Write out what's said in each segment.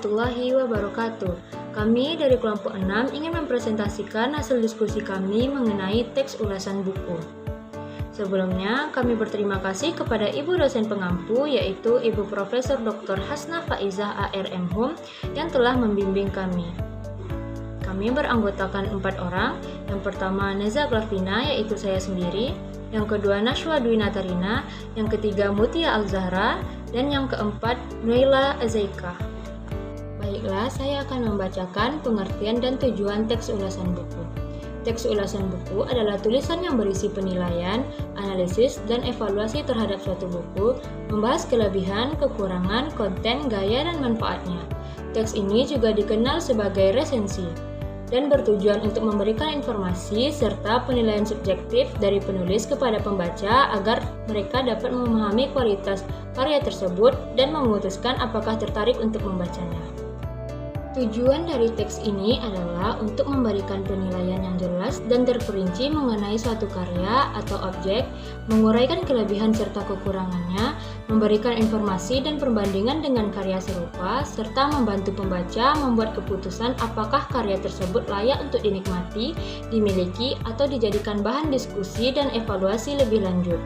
warahmatullahi wabarakatuh. Kami dari kelompok 6 ingin mempresentasikan hasil diskusi kami mengenai teks ulasan buku. Sebelumnya, kami berterima kasih kepada Ibu dosen pengampu yaitu Ibu Profesor Dr. Hasnah Faizah ARM Hum yang telah membimbing kami. Kami beranggotakan 4 orang. Yang pertama Neza Glavina yaitu saya sendiri, yang kedua Nashwa Dwi Natarina, yang ketiga Mutia Al-Zahra, dan yang keempat Nuila Azaika. Baiklah, saya akan membacakan pengertian dan tujuan teks ulasan buku. Teks ulasan buku adalah tulisan yang berisi penilaian, analisis, dan evaluasi terhadap suatu buku, membahas kelebihan, kekurangan, konten, gaya, dan manfaatnya. Teks ini juga dikenal sebagai resensi dan bertujuan untuk memberikan informasi serta penilaian subjektif dari penulis kepada pembaca agar mereka dapat memahami kualitas karya tersebut dan memutuskan apakah tertarik untuk membacanya. Tujuan dari teks ini adalah untuk memberikan penilaian yang jelas dan terperinci mengenai suatu karya atau objek, menguraikan kelebihan serta kekurangannya, memberikan informasi dan perbandingan dengan karya serupa, serta membantu pembaca membuat keputusan apakah karya tersebut layak untuk dinikmati, dimiliki, atau dijadikan bahan diskusi dan evaluasi lebih lanjut.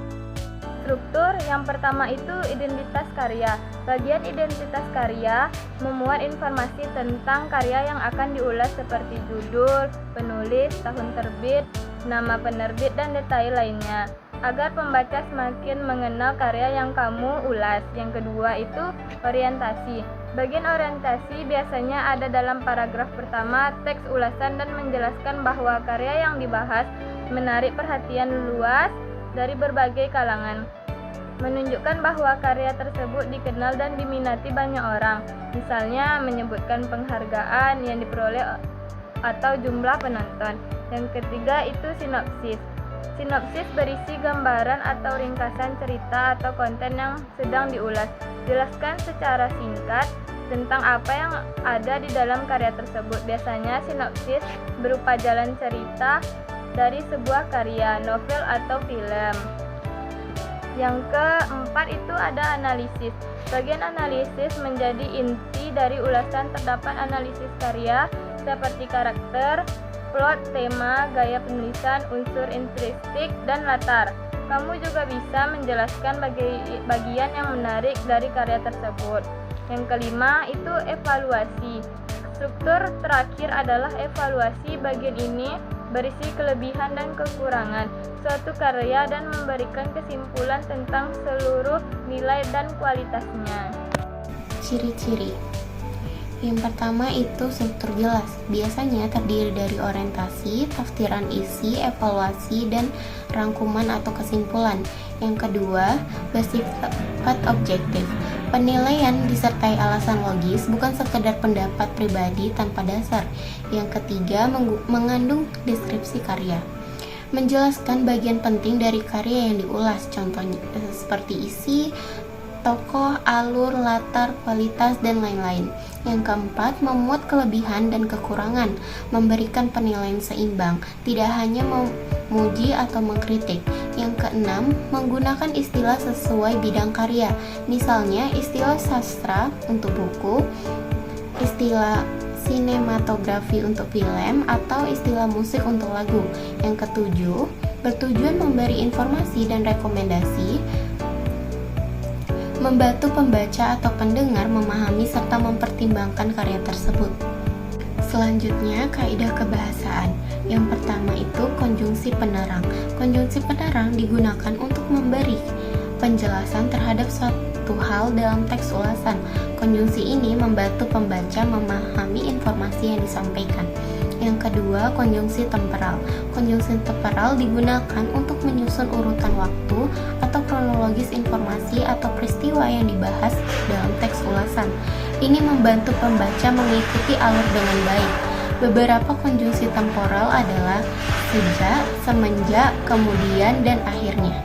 Struktur yang pertama itu identitas karya. Bagian identitas karya memuat informasi tentang karya yang akan diulas seperti judul, penulis, tahun terbit, nama penerbit, dan detail lainnya agar pembaca semakin mengenal karya yang kamu ulas. Yang kedua itu orientasi. Bagian orientasi biasanya ada dalam paragraf pertama teks ulasan dan menjelaskan bahwa karya yang dibahas menarik perhatian luas dari berbagai kalangan, menunjukkan bahwa karya tersebut dikenal dan diminati banyak orang, misalnya menyebutkan penghargaan yang diperoleh atau jumlah penonton. Yang ketiga itu sinopsis. Sinopsis berisi gambaran atau ringkasan cerita atau konten yang sedang diulas. Jelaskan secara singkat tentang apa yang ada di dalam karya tersebut. Biasanya sinopsis berupa jalan cerita dari sebuah karya, novel atau film. Yang keempat itu ada analisis. Bagian analisis menjadi inti dari ulasan. Terdapat analisis karya seperti karakter, plot, tema, gaya penulisan, unsur intrinsik, dan latar. Kamu juga bisa menjelaskan bagian yang menarik dari karya tersebut. Yang kelima itu evaluasi. Struktur terakhir adalah evaluasi. Bagian ini berisi kelebihan dan kekurangan suatu karya dan memberikan kesimpulan tentang seluruh nilai dan kualitasnya. Ciri-ciri. Yang pertama itu struktur jelas. Biasanya terdiri dari orientasi, tafsiran isi, evaluasi, dan rangkuman atau kesimpulan. Yang kedua, bersifat objektif. Penilaian disertai alasan logis, bukan sekedar pendapat pribadi tanpa dasar. Yang ketiga, mengandung deskripsi karya. Menjelaskan bagian penting dari karya yang diulas, contohnya seperti isi, tokoh, alur, latar, kualitas, dan lain-lain. Yang keempat, memuat kelebihan dan kekurangan, memberikan penilaian seimbang, tidak hanya memuji atau mengkritik. Yang keenam, menggunakan istilah sesuai bidang karya, misalnya istilah sastra untuk buku, istilah sinematografi untuk film, atau istilah musik untuk lagu. Yang ketujuh, bertujuan memberi informasi dan rekomendasi, membantu pembaca atau pendengar memahami serta mempertimbangkan karya tersebut. Selanjutnya, kaidah kebahasaan. Yang pertama itu konjungsi penerang. Konjungsi penerang digunakan untuk memberi penjelasan terhadap suatu hal dalam teks ulasan. Konjungsi ini membantu pembaca memahami informasi yang disampaikan. Yang kedua, konjungsi temporal. Konjungsi temporal digunakan untuk menyusun urutan waktu atau kronologis informasi atau peristiwa yang dibahas dalam teks ulasan. Ini membantu pembaca mengikuti alur dengan baik. Beberapa konjungsi temporal adalah sejak, semenjak, kemudian, dan akhirnya.